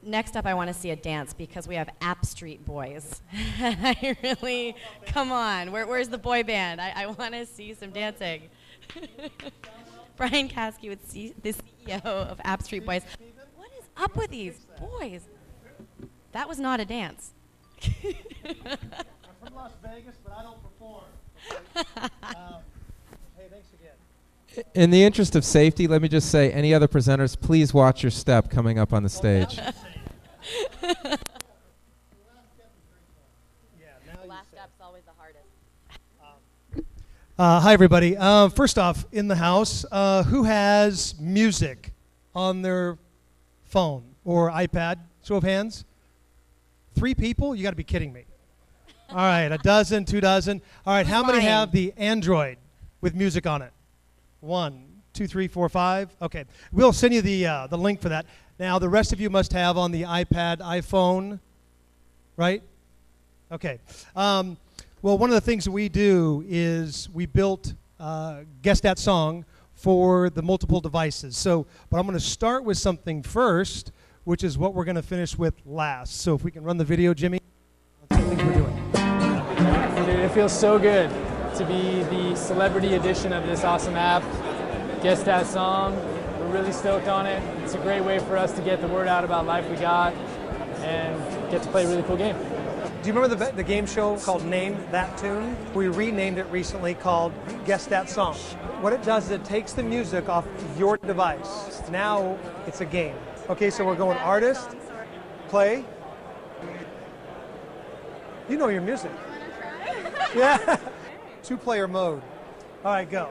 Next up, I want to see a dance because we have App Street Boys. I really, come on, where's the boy band? I want to see some dancing. Brian Kaskie, the CEO of App Street Boys. What is up with these boys? That was not a dance. I'm from Las Vegas, but I don't perform. Hey, thanks again. In the interest of safety, let me just say, any other presenters, please watch your step coming up on the stage. The last step's always the hardest. Hi, everybody. First off, in the house, who has music on their phone or iPad? Show of hands. 3 people? You got to be kidding me. All right, a dozen, 2 dozen. All right, how many have the Android with music on it? 1, 2, 3, 4, 5. Okay, we'll send you the link for that. Now, the rest of you must have on the iPad, iPhone, right? Okay. Well, one of the things that we do is we built Guess Dat Song for the multiple devices. So, but I'm going to start with something first, which is what we're going to finish with last. So if we can run the video, Jimmy, that's the things we're doing. Dude, it feels so good to be the celebrity edition of this awesome app, Guess Dat Song. We're really stoked on it. It's a great way for us to get the word out about Life We Got and get to play a really cool game. Do you remember the game show called Name That Tune? We renamed it recently called Guess Dat Song. What it does is it takes the music off your device. Now it's a game. Okay, so we're going artist, play. You know your music. Yeah. 2-player mode. All right, go.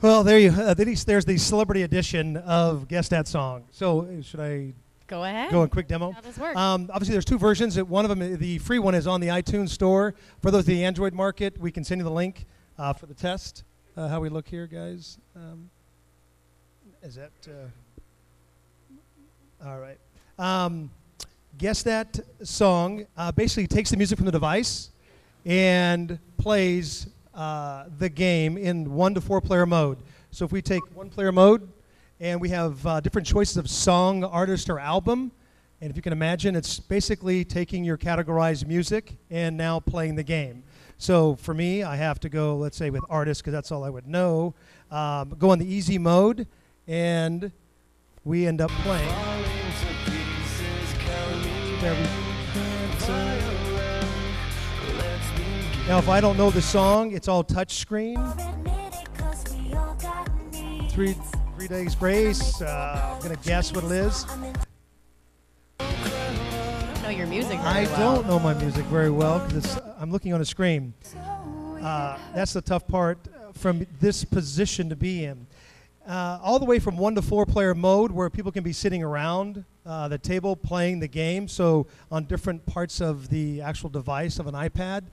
Well, there's the celebrity edition of Guess Dat Song. So should I go ahead? Go in quick demo? How does this work? Obviously, there's 2 versions. One of them, the free one, is on the iTunes store. For those in the Android market, we can send you the link for the test. How we look here, guys? Is that all right? Guess Dat Song basically takes the music from the device and plays the game in 1 to 4 player mode. So if we take 1 player mode and we have different choices of song, artist, or album, and if you can imagine, it's basically taking your categorized music and now playing the game. So for me, I have to go, let's say, with artist because that's all I would know. Go on the easy mode, and we end up playing. Now, if I don't know the song, it's all touch screen. 3 days grace. I'm going to guess what it is. I don't know your music very well. I don't know my music very well because I'm looking on a screen. That's the tough part from this position to be in. All the way from 1 to 4 player mode where people can be sitting around the table playing the game. So on different parts of the actual device of an iPad,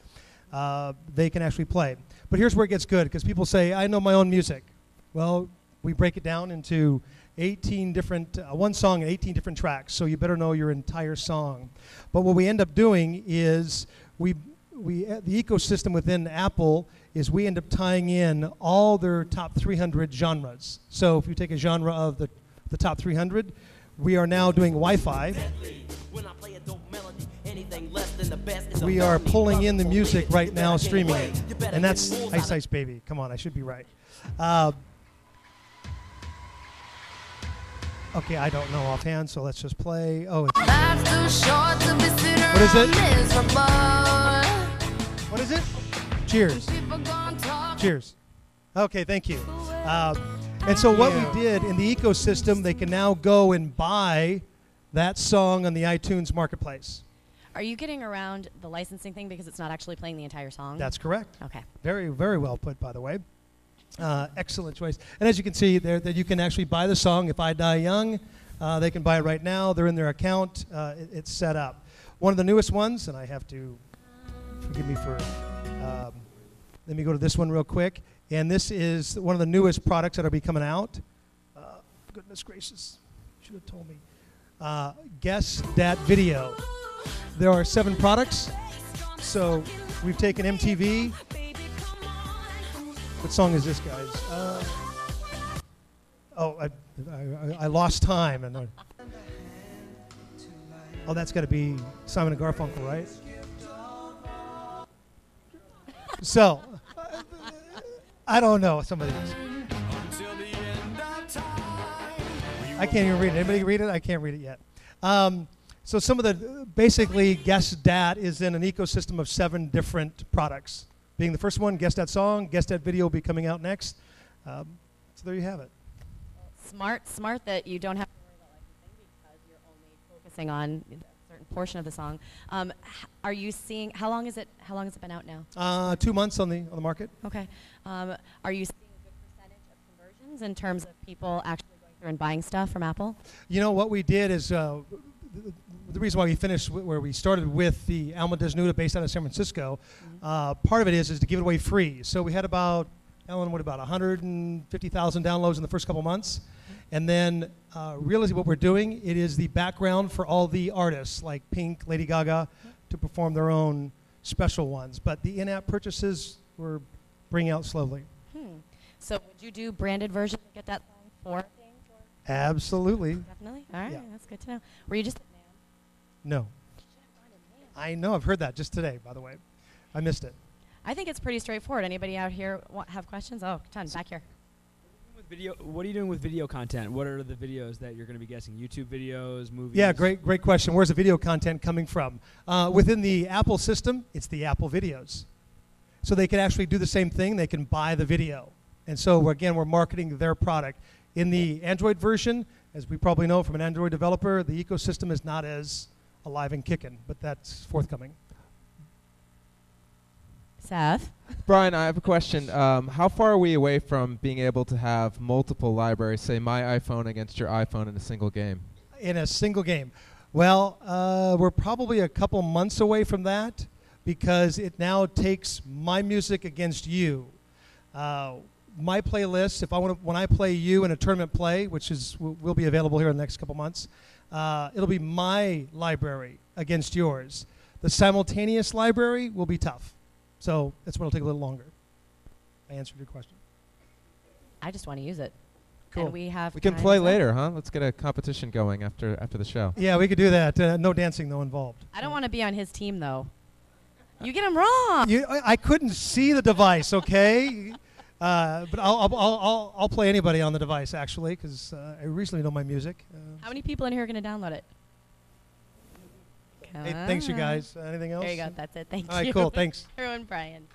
they can actually play. But here's where it gets good because people say, I know my own music. Well, we break it down into 18 different, one song and 18 different tracks. So you better know your entire song. But what we end up doing is the ecosystem within Apple is we end up tying in all their top 300 genres. So if you take a genre of the top 300, we are now doing Wi-Fi. We are pulling in the music right now, streaming it. And that's Ice Ice Baby. Come on, I should be right. Okay, I don't know offhand, so let's just play. Oh, it's... What is it? What is it? Cheers. Cheers. Okay, thank you. And so what we did in the ecosystem, they can now go and buy that song on the iTunes marketplace. Are you getting around the licensing thing because it's not actually playing the entire song? That's correct. Okay. Very, very well put, by the way. Excellent choice. And as you can see there, that you can actually buy the song. If I Die Young, they can buy it right now. They're in their account. It's set up. One of the newest ones, and I have to, forgive me for Let me go to this one real quick. And this is one of the newest products that will be coming out. Goodness gracious, should have told me. Guess Dat Video. There are 7 products. So we've taken MTV. What song is this, guys? I lost time. And oh, that's got to be Simon and Garfunkel, right? So, I don't know. Somebody else. I can't even read it. Anybody read it? I can't read it yet. So some of the, basically, Guess Dat is in an ecosystem of 7 different products. Being the first one, Guess Dat Song, Guess Dat Video will be coming out next. So there you have it. Smart that you don't have to worry about licensing because you're only focusing on a certain portion of the song. Are you seeing, how long has it been out now? 2 months on the market. Okay. Are you seeing a good percentage of conversions in terms of people actually going through and buying stuff from Apple? You know, what we did is, the reason why we finished where we started with the Alma Desnuda based out of San Francisco, part of it is to give it away free. So we had about, Ellen, what about 150,000 downloads in the first couple months. And then really what we're doing, it is the background for all the artists like Pink, Lady Gaga, to perform their own special ones. But the in-app purchases we're bringing out slowly. So would you do branded versions of Get That Song for things? Or Absolutely. definitely. All right, Yeah. that's good to know. Were you just No. I know, I've heard that just today, by the way. I missed it. I think it's pretty straightforward. Anybody out here have questions? Oh, ton, back here. What are you doing with video content? What are the videos that you're going to be guessing? YouTube videos, movies? Yeah, great question. Where's the video content coming from? Within the Apple system, it's the Apple videos. So they can actually do the same thing. They can buy the video. And so, again, we're marketing their product. In the Android version, as we probably know from an Android developer, the ecosystem is not as alive and kicking, but that's forthcoming. Seth? Brian, I have a question. How far are we away from being able to have multiple libraries, say my iPhone against your iPhone in a single game? In a single game. Well, we're probably a couple months away from that because it now takes my music against you. My playlist, if I want to, when I play you in a tournament play, which will be available here in the next couple months, it'll be my library against yours. The simultaneous library will be tough. So that's when it'll take a little longer. I answered your question. I just want to use it. Cool. And we have We can time play for- later, huh? Let's get a competition going after the show. Yeah, we could do that. No dancing, though, involved. I don't want to be on his team, though. You get him wrong. I couldn't see the device, okay? But I'll play anybody on the device, actually, because I recently know my music. How many people in here are going to download it? Hey, thanks, you guys. Anything else? There you go. That's it. Thank you. All right, cool. Thanks. Everyone, Brian.